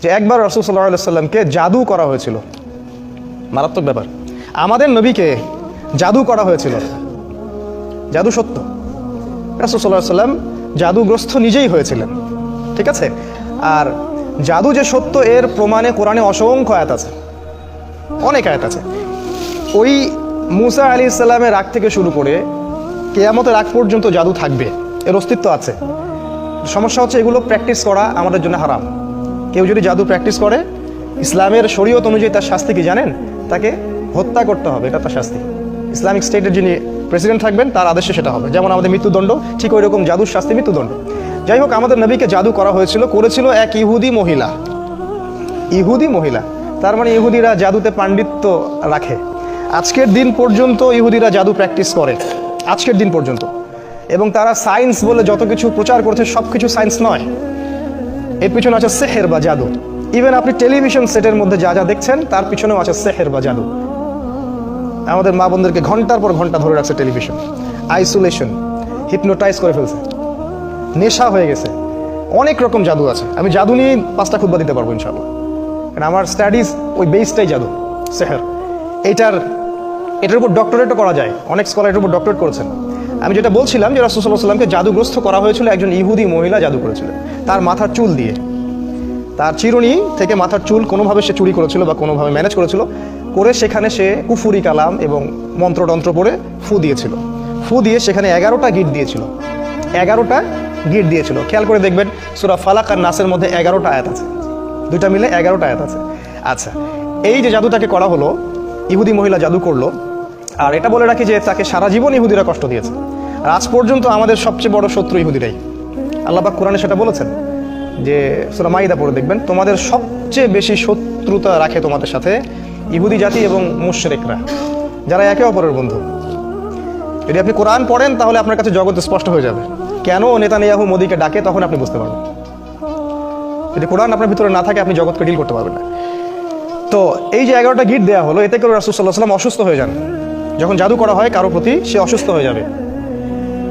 যে একবার রাসূল সাল্লাল্লাহু আলাইহি সাল্লামকে জাদু করা হয়েছিল। মারাত্মক ব্যাপার, আমাদের নবীকে জাদু করা হয়েছিল। জাদু সত্য, রাসূল সাল্লাল্লাহু আলাইহি সাল্লাম জাদুগ্রস্ত নিজেই হয়েছিলেন, ঠিক আছে। আর জাদু যে সত্য এর প্রমাণে কোরআনে অসংখ্য আয়াত আছে, অনেক আয়াত আছে। ওই মুসা আলাইহিস সালামের রাগ থেকে শুরু করে কিয়ামতের রাগ পর্যন্ত জাদু থাকবে, এর অস্তিত্ব আছে। সমস্যা হচ্ছে এগুলো প্র্যাকটিস করা আমাদের জন্য হারাম। কেউ যদি জাদু প্র্যাকটিস করে, ইসলামের শরীয়ত অনুযায়ী তার শাস্তি কি জানেন? তাকে হত্যা করতে হবে, এটা তার শাস্তি। ইসলামিক স্টেটের যিনি প্রেসিডেন্ট থাকবেন তার আদেশে সেটা হবে। যেমন আমাদের মৃত্যুদণ্ড, ঠিক ওই রকম জাদুর শাস্তি মৃত্যুদণ্ড। যাই হোক, আমাদের নবীকে জাদু করা হয়েছিল, করেছিল এক ইহুদি মহিলা। ইহুদি মহিলা, তার মানে ইহুদিরা জাদুতে পাণ্ডিত্য রাখে। আজকের দিন পর্যন্ত ইহুদিরা জাদু প্র্যাকটিস করে, আজকের দিন পর্যন্ত। এবং তারা সায়েন্স বলে যত কিছু প্রচার করছে সব কিছু সায়েন্স নয়, এর পিছনে আছে সেহের বা জাদু। ইভেন আপনি টেলিভিশন সেটের মধ্যে যা যা দেখছেন তার পিছনেও আছে সেহের বা জাদু। আমাদের মা বোনদেরকে ঘন্টার পর ঘন্টা ধরে রাখছে টেলিভিশন, আইসোলেশন, হিপনোটাইজ করে ফেলছে, নেশা হয়ে গেছে। অনেক রকম জাদু আছে, আমি জাদু নিয়ে 5টা খুতবা দিতে পারবো ইনশাআল্লাহ, কারণ আমার স্টাডিজ ওই বেসটাই জাদু, সেহের। এটার উপর ডক্টরেটও করা যায়, অনেক স্কলার এটার উপর ডক্টরেট করেছেন। আমি যেটা বলছিলাম যে রাসূল সাল্লাল্লাহু আলাইহি ওয়াসাল্লামকে জাদুগ্রস্ত করা হয়েছিল, একজন ইহুদি মহিলা জাদু করেছিল তার মাথার চুল দিয়ে। তার চিরুনি থেকে মাথার চুল কোনোভাবে সে চুরি করেছিল বা কোনোভাবে ম্যানেজ করেছিল, করে সেখানে সে কুফুরি কালাম এবং মন্ত্রতন্ত্র পড়ে ফু দিয়েছিল। ফু দিয়ে সেখানে 11টা গিট দিয়েছিল, 11টা গিট দিয়েছিল। খেয়াল করে দেখবেন সূরা ফালাক আর নাসের মধ্যে 11টা আয়াত আছে, দুইটা মিলে 11টা আয়াত আছে। আচ্ছা, এই যে জাদুটাকে করা হলো, ইহুদি মহিলা জাদু করলো। আর এটা বলে রাখি যে তাকে সারা জীবন ইহুদিরা কষ্ট দিয়েছে, আর আজ পর্যন্ত আমাদের সবচেয়ে বড় শত্রু ইহুদিরাই। আল্লাহ পাক কোরআনে সেটা বলেছেন যে সূরা মাইদা পড়ে দেখবেন, তোমাদের সবচেয়ে বেশি শত্রুতা রাখে তোমাদের সাথে ইহুদি জাতি এবং মুশরিকরা, যারা একে অপরের বন্ধু। যদি আপনি কোরআন পড়েন তাহলে আপনার কাছে জগৎ স্পষ্ট হয়ে যাবে কেন নেতানিয়াহু মোদিকে ডাকে, তখন আপনি বুঝতে পারবেন। যদি কোরআন আপনার ভিতরে না থাকে আপনি জগৎকে ডিল করতে পারবেন না। তো এই যে 11টা গিট দেওয়া হলো, এতে করে রাসূল সাল্লাল্লাহু আলাইহি ওয়াসাল্লাম অসুস্থ হয়ে যান। যখন জাদু করা হয় কারো প্রতি, সে অসুস্থ হয়ে যাবে।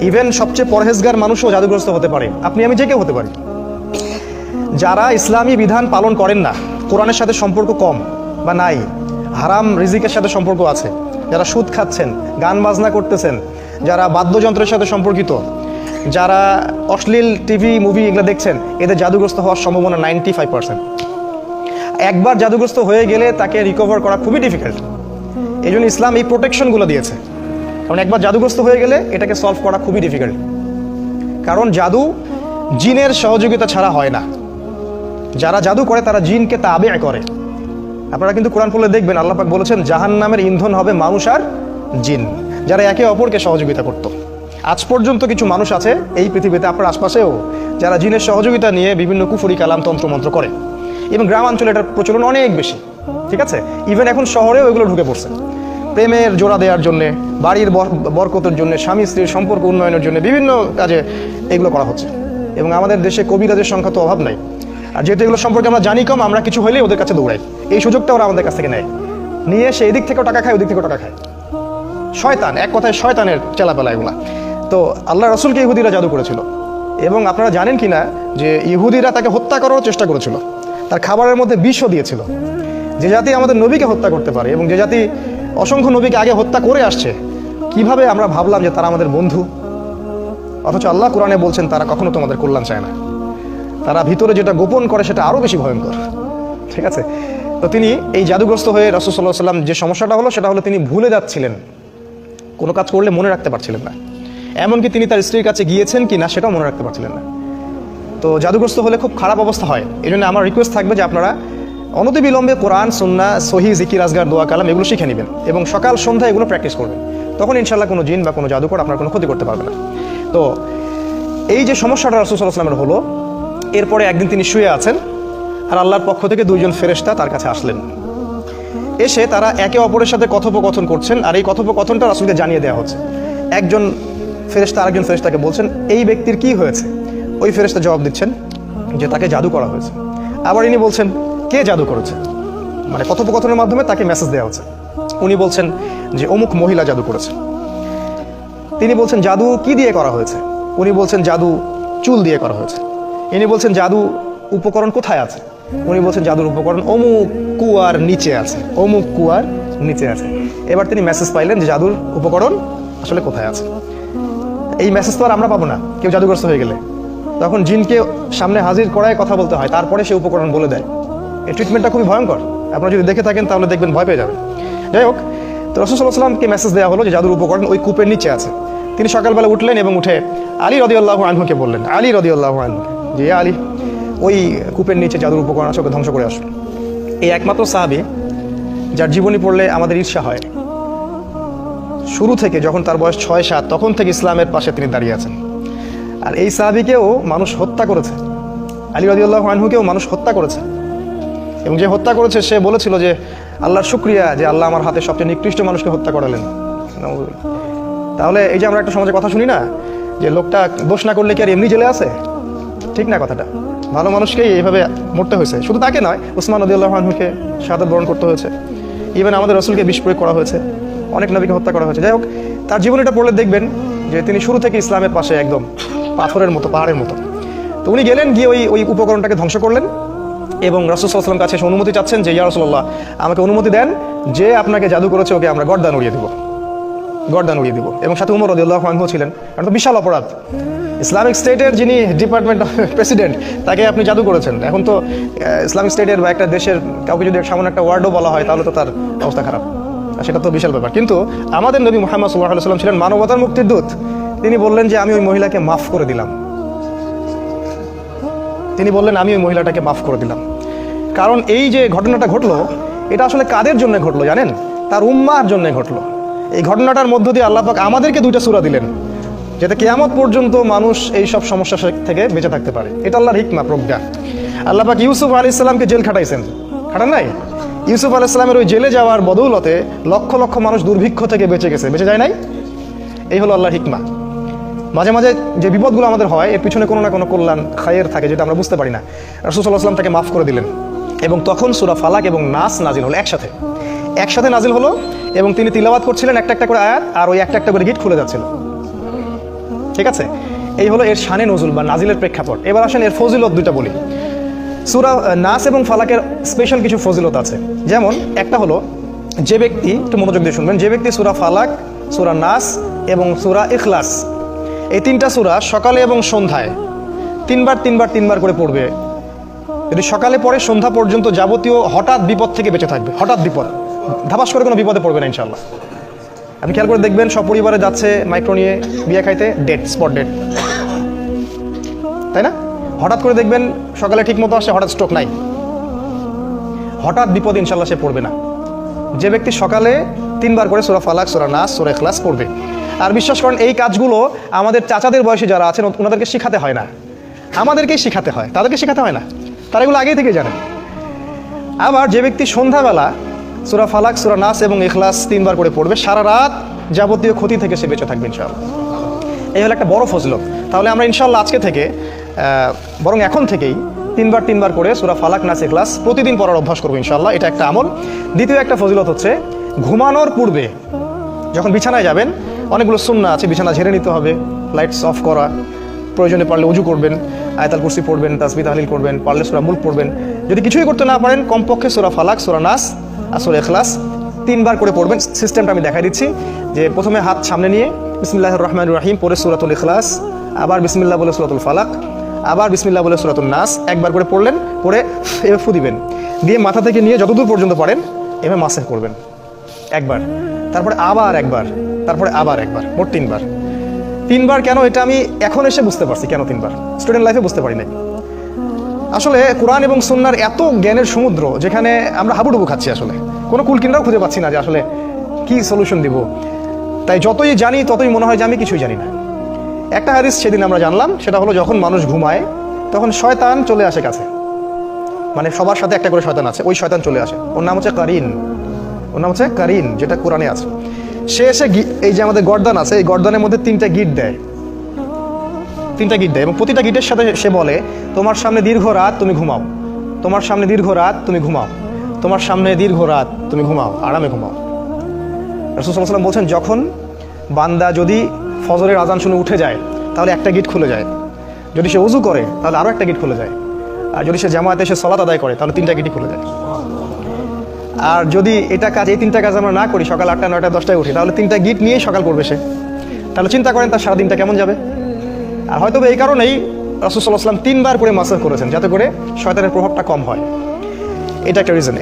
ইভেন সবচেয়ে পরহেজগার মানুষও জাদুগ্রস্ত হতে পারে, আপনি আমি যে কেউ হতে পারি। যারা ইসলামী বিধান পালন করেন না, কোরআনের সাথে সম্পর্ক কম বা নাই, হারাম রিজিকের সাথে সম্পর্ক আছে, যারা সুদ খাচ্ছেন, গান বাজনা করতেছেন, যারা বাদ্যযন্ত্রের সাথে সম্পর্কিত, যারা অশ্লীল টিভি মুভি এগুলো দেখছেন, এদের জাদুগ্রস্ত হওয়ার সম্ভাবনা 95%। একবার জাদুগ্রস্ত হয়ে গেলে তাকে রিকভার করা খুবই ডিফিকাল্ট। এই জন্য ইসলাম এই প্রোটেকশনগুলো দিয়েছে, কারণ একবার জাদুগ্রস্ত হয়ে গেলে এটাকে সলভ করা খুবই ডিফিকাল্ট। কারণ জাদু জিনের সহযোগিতা ছাড়া হয় না। যারা জাদু করে তারা জিনকে তাবে করে। আপনারা কিন্তু কোরআন পড়লে দেখবেন আল্লাহ পাক বলেছেন জাহান্নামের ইন্ধন হবে মানুষ আর জিন, যারা একে অপরকে সহযোগিতা করত। আজ পর্যন্ত কিছু মানুষ আছে এই পৃথিবীতে, আপনার আশপাশেও, যারা জিনের সহযোগিতা নিয়ে বিভিন্ন কুফরি কালাম তন্ত্রমন্ত্র করে। এবং গ্রামাঞ্চলে এটার প্রচলন অনেক বেশি, ঠিক আছে। ইভেন এখন শহরেও এগুলো ঢুকে পড়ছে, প্রেমের জোড়া দেওয়ার জন্য, বাড়ির বরকতের জন্য, স্বামী স্ত্রীর সম্পর্ক উন্নয়নের জন্য বিভিন্ন কাজে এগুলো করা হচ্ছে। এবং আমাদের দেশে কবিরাজের সংখ্যা তো অভাব নাই। আর যেহেতু এগুলো সম্পর্কে আমরা জানি কম, আমরা কিছু হলেই ওদের কাছে দৌড়াই। এই সুযোগটা ওরা আমাদের কাছ থেকে নেয়, নিয়ে সে এদিক থেকেও টাকা খায়, ওদিক থেকেও টাকা খায়। শয়তান, এক কথায় শয়তানের চেলাপেলা এগুলা। তো আল্লাহ রাসূলকে ইহুদিরা জাদু করেছিল। এবং আপনারা জানেন কি না যে ইহুদিরা তাকে হত্যা করার চেষ্টা করেছিল, তার খাবারের মধ্যে বিষও দিয়েছিল। যে জাতি আমাদের নবীকে হত্যা করতে পারে এবং যে জাতি অসংখ্য নবীকে আগে হত্যা করে আসছে, কিভাবে আমরা ভাবলাম যে তারা আমাদের বন্ধু? অথচ আল্লাহ কোরআনে বলছেন তারা কখনো তোমাদের কল্যাণ চায় না, তারা ভিতরে যেটা গোপন করে সেটা আরও বেশি ভয়ঙ্কর, ঠিক আছে। তো তিনি এই জাদুগ্রস্ত হয়ে রাসূল সাল্লাল্লাহু আলাইহি ওয়াসাল্লাম যে সমস্যাটা হলো সেটা হলো তিনি ভুলে যাচ্ছিলেন, কোনো কাজ করলে মনে রাখতে পারছিলেন না। এমনকি তিনি তার স্ত্রীর কাছে গিয়েছেন কি না সেটাও মনে রাখতে পারছিলেন না। তো জাদুগ্রস্ত হলে খুব খারাপ অবস্থা হয়। এই জন্য আমার রিকোয়েস্ট থাকবে যে আপনারা অনতিবিলম্বে কোরআন, সুন্নাহ, সহিহ, জিকির, আজগার, দোয়া, কালাম এগুলো শিখে নেবেন এবং সকাল সন্ধ্যা এগুলো প্র্যাকটিস করবেন। তখন ইনশাআল্লাহ কোনো জিন বা কোনো জাদুকর আপনার কোনো ক্ষতি করতে পারবে না। তো এই যে সমস্যাটা রাসূল সাল্লাল্লাহু আলাইহি ওয়াসাল্লামের হলো, এরপরে একদিন তিনি শুয়ে আছেন আর আল্লাহর পক্ষ থেকে 2জন ফেরেশতা তার কাছে আসলেন। এসে তারা একে অপরের সাথে কথোপকথন করছেন, আর এই কথোপকথনটা রাসূলকে জানিয়ে দেওয়া হচ্ছে। একজন ফেরেশতা আরেকজন ফেরেশতাকে বলছেন এই ব্যক্তির কি হয়েছে। ওই ফেরেশতা জবাব দিচ্ছেন যে তাকে জাদু করা হয়েছে। আবার ইনি বলছেন কে জাদু করেছে, মানে কথোপকথনের মাধ্যমে তাকে মেসেজ দেওয়া হচ্ছে। উনি বলছেন যে অমুক মহিলা জাদু করেছে। তিনি বলছেন জাদু কি দিয়ে করা হয়েছে? উনি বলছেন জাদু চুল দিয়ে করা হয়েছে। ইনি বলছেন জাদু উপকরণ কোথায় আছে? উনি বলছেন জাদুর উপকরণ অমুক কুয়ার নিচে আছে, অমুক কুয়ার নিচে আছে। এবার তিনি মেসেজ পাইলেন যে জাদুর উপকরণ আসলে কোথায় আছে। এই মেসেজ তো আর আমরা পাবো না কেউ জাদুগ্রস্ত হয়ে গেলে, তখন জিনকে সামনে হাজির করায় কথা বলতে হয়, তারপরে সে উপকরণ বলে দেয়। এই ট্রিটমেন্টটা খুবই ভয়ঙ্কর, আপনারা যদি দেখে থাকেন তাহলে দেখবেন ভয় পেয়ে যাবেন। যাই হোক, তো রাসূল সাল্লাল্লাহু আলাইহি ওয়াসাল্লামকে মেসেজ দেওয়া হলো যে জাদুর উপকরণ ওই কূপের নিচে আছে। তিনি সকালবেলা উঠলেন এবং উঠে আলী রাদিয়াল্লাহু আনহুকে বললেন, আলী রাদিয়াল্লাহু আনহু, যে আলী, ওই কূপের নিচে জাদুর উপকরণ আছে, ওকে ধ্বংস করে আসুন। এই একমাত্র সাহাবী যার জীবনী পড়লে আমাদের ঈর্ষা হয়। শুরু থেকে যখন তার বয়স 6-7 তখন থেকে ইসলামের পাশে তিনি দাঁড়িয়ে আছেন। আর এই সাহাবীকেও মানুষ হত্যা করেছে, আলী রাদিয়াল্লাহু আনহুকেও মানুষ হত্যা করেছে, এবং যে হত্যা করেছে সে বলেছিল যে আল্লাহর শুকরিয়া যে আল্লাহ আমার হাতে সবচেয়ে নিকৃষ্ট মানুষকে হত্যা করালেন। তাহলে এই যে আমরা একটা সমাজে কথা শুনি না যে লোকটা দোষ না করলে কি আর এমনি জেলে আছে, ঠিক না কথাটা। ভালো মানুষকেই এইভাবে মরতে হয়েছে, শুধু তাকে নয়, উসমান রাদিয়াল্লাহু আনহুকে শাহাদাত বরণ করতে হয়েছে, ইভেন আমাদের রাসূলকে বিষ প্রয়োগ করা হয়েছে, অনেক নবীকে হত্যা করা হয়েছে। যাই হোক, তার জীবনীটা পড়লে দেখবেন যে তিনি শুরু থেকে ইসলামের পাশে একদম পাথরের মতো, পাহাড়ের মতো। তো উনি গেলেন, গিয়ে ওই উপকরণটাকে ধ্বংস করলেন এবং রাসূল সাল্লাল্লাহু আলাইহি ওয়াসাল্লাম কাছে এসে অনুমতি চাচ্ছেন যে ইয়া রাসূলুল্লাহ, আমাকে অনুমতি দেন, যে আপনাকে জাদু করেছে ওকে আমরা গর্দান উড়িয়ে দিব, গর্দান উড়িয়ে দিব। এবং সাথে উমর রাদিয়াল্লাহু আনহু ছিলেন, কারণ তো বিশাল অপরাধ। ইসলামিক স্টেটের যিনি ডিপার্টমেন্ট প্রেসিডেন্ট, তাকে আপনি জাদু করেছেন। এখন তো ইসলামিক স্টেটের বা একটা দেশের কাউকে যদি সামান্য একটা ওয়ার্ডও বলা হয় তাহলে তো তার অবস্থা খারাপ, আর সেটা তো বিশাল ব্যাপার। কিন্তু আমাদের নবী মুহাম্মদ সাল্লাল্লাহু আলাইহি ওয়াসাল্লাম ছিলেন মানবতার মুক্তির দূত। তিনি বললেন যে আমি ওই মহিলাকে মাফ করে দিলাম। তিনি বললেন আমি ওই মহিলাটাকে মাফ করে দিলাম। কারণ এই যে ঘটনাটা ঘটলো, এটা আসলে কাদের জন্য ঘটলো জানেন? তার উম্মাহর জন্য ঘটলো। এই ঘটনাটার মধ্য দিয়ে আল্লাহ পাক আমাদেরকে 2টা সূরা দিলেন, যাতে কিয়ামত পর্যন্ত মানুষ এই সব সমস্যা থেকে বেঁচে থাকতে পারে। এটা আল্লাহর হিকমা, প্রজ্ঞা। আল্লাহ পাক ইউসুফ আলাইহিস সালামকে জেল খাটাইছেন, খাটান নাই? ইউসুফ আলাইহিস সালামের ওই জেলে যাওয়ার বদৌলতে লক্ষ লক্ষ মানুষ দুর্ভিক্ষ থেকে বেঁচে গেছে, বেঁচে যায় নাই? এই হলো আল্লাহর হিকমা। মাঝে মাঝে যে বিপদগুলো আমাদের হয়, এর পিছনে কোনো না কোনো কল্যাণ, খায়ের থাকে, যেটা আমরা বুঝতে পারি না। রাসূল সাল্লাল্লাহু আলাইহি ওয়াসাল্লাম তাকে মাফ করে দিলেন, এবং তখন সূরা ফালাক এবং নাস নাজিল হলো একসাথে নাজিল হলো, এবং তিনি তিলাওয়াত করছিলেন একটা একটা করে আয়াত, আর ওই একটা একটা করে গিট খুলে যাচ্ছিল। ঠিক আছে, এই হলো এর শানে নজুল বা নাজিলের প্রেক্ষাপট। এবার আসেন এর ফজিলত 2টা বলি। সূরা নাস এবং ফালাকের স্পেশাল কিছু ফজিলত আছে। যেমন একটা হলো, যে ব্যক্তি, একটু মনোযোগ দিয়ে শুনবেন, যে ব্যক্তি সূরা ফালাক, সূরা নাস এবং সূরা ইখলাস, এই 3টা সূরা সকালে এবং সন্ধ্যায় 3বার করে পড়বে, যদি সকালে পড়ে সন্ধ্যা পর্যন্ত যাবতীয় হঠাৎ বিপদ থেকে বেঁচে থাকবে। হঠাৎ বিপদ, ধাপাস করে কোনো বিপদে পড়বে না ইনশাআল্লাহ। আপনি খেয়াল করে দেখবেন, সব পরিবারে যাচ্ছে মাইক্রো নিয়ে বিয়ে খাইতে, ডেট, স্পট ডেট, তাই না? হঠাৎ করে দেখবেন সকালে ঠিক মতো আসে, হঠাৎ স্ট্রোক নাই। হঠাৎ বিপদ ইনশাআল্লাহ সে পড়বে না, যে ব্যক্তি সকালে 3বার করে সূরা ফালাক, সূরা নাস, সূরা ইখলাস পড়বে। আর বিশ্বাস করেন, এই কাজগুলো আমাদের চাচাদের বয়সে যারা আছেন ওনাদেরকে শিখাতে হয় না, আমাদেরকেই শিখাতে হয়, তাদেরকে শিখাতে হয় না, তারা এগুলো আগেই থেকে জানেন। আবার যে ব্যক্তি সন্ধ্যাবেলা সূরা ফালাক, সূরা নাস এবং ইখলাস 3বার করে পড়বে, সারা রাত যাবতীয় ক্ষতি থেকে সে বেঁচে থাকবে ইনশাআল্লাহ। এই হলো একটা বড় ফজিলত। তাহলে আমরা ইনশাআল্লাহ আজকে থেকে, বরং এখন থেকেই 3বার করে সূরা ফালাক, নাস, ইখলাস প্রতিদিন পড়ার অভ্যাস করবো ইনশাআল্লাহ। এটা একটা আমল। দ্বিতীয় একটা ফজিলত হচ্ছে, ঘুমানোর পূর্বে যখন বিছানায় যাবেন, অনেকগুলো সুন্নাহ আছে, বিছানা ঝেড়ে নিতে হবে, লাইটস অফ করা, প্রয়োজনে পারলে ওযু করবেন, আয়াতুল কুরসি পড়বেন, তাসবিহ তাহলিল করবেন, পারলে সূরা মুলক পড়বেন। যদি কিছুই করতে না পারেন, কমপক্ষে সূরা ফালাক, সূরা নাস আর সূরা ইখলাস 3বার করে পড়বেন। সিস্টেমটা আমি দেখাই দিচ্ছি, যে প্রথমে হাত সামনে নিয়ে বিসমিল্লাহির রহমানির রহিম পড়ে সূরাতুল ইখলাস, আবার বিসমিল্লাহ বলে সূরাতুল ফালাক, আবার বিসমিল্লাহ বলে সূরাতুল নাস, একবার করে পড়লেন, পড়ে এভাবে ফু দিবেন, দিয়ে মাথা থেকে নিয়ে যতদূর পর্যন্ত পারেন এভাবে মাসেহ করবেন একবার, তারপরে আবার একবার, তারপরে আবার একবার, মোট 3বার। 3বার কেন, এটা আমি এখন এসে বুঝতে পারছি কেন 3বার, স্টুডেন্ট লাইফে বুঝতে পারি নাই। আসলে কোরআন এবং সুন্নাহর এত জ্ঞানের সমুদ্র, যেখানে আমরা হাবুডুবু খাচ্ছি, আসলে কোনো কুলকিনারাও খুঁজে পাচ্ছি না যে আসলে কি সলিউশন দিব। তাই যতই জানি ততই মনে হয় যে আমি কিছুই জানি না। একটা হাদিস সেদিন আমরা জানলাম, সেটা হলো যখন মানুষ ঘুমায় তখন শয়তান চলে আসে কাছে, মানে সবার সাথে একটা করে শয়তান আছে, ওই শয়তান চলে আসে, ওর নাম হচ্ছে কারিন, যেটা কোরআনে আছে। সে এসে এই যে আমাদের গর্দান আছে, এই গর্দানের মধ্যে 3টা গিট দেয়, এবং প্রতিটা গিটের সাথে সে বলে, তোমার সামনে দীর্ঘ রাত, তুমি ঘুমাও, তোমার সামনে দীর্ঘ রাত, তুমি ঘুমাও, তোমার সামনে দীর্ঘ রাত, তুমি ঘুমাও, আরামে ঘুমাও। রাসূল সাল্লাল্লাহু আলাইহি ওয়াসাল্লাম বলছেন, যখন বান্দা যদি ফজরের আযান শুনে উঠে যায় তাহলে একটা গিট খুলে যায়, যদি সে ওযু করে তাহলে আরও একটা গিট খুলে যায়, আর যদি সে জামায়াতে এসে সালাত আদায় করে তাহলে 3টা গেটই খুলে যায়। আর যদি এটা কাজ, এই 3টা কাজ আমরা না করি, সকাল 8টা 9টা 10টায় উঠি, তাহলে 3টা গিট নিয়েই সকাল করবে সে। তাহলে চিন্তা করেন তার সারাদিনটা কেমন যাবে। আর হয়তো এই কারণেই রাসূল সাল্লাল্লাহু আলাইহি ওয়াসাল্লাম 3বার করে মাসাহ করেছেন, যাতে করে শয়তানের প্রভাবটা কম হয়। এটা একটা রিজন।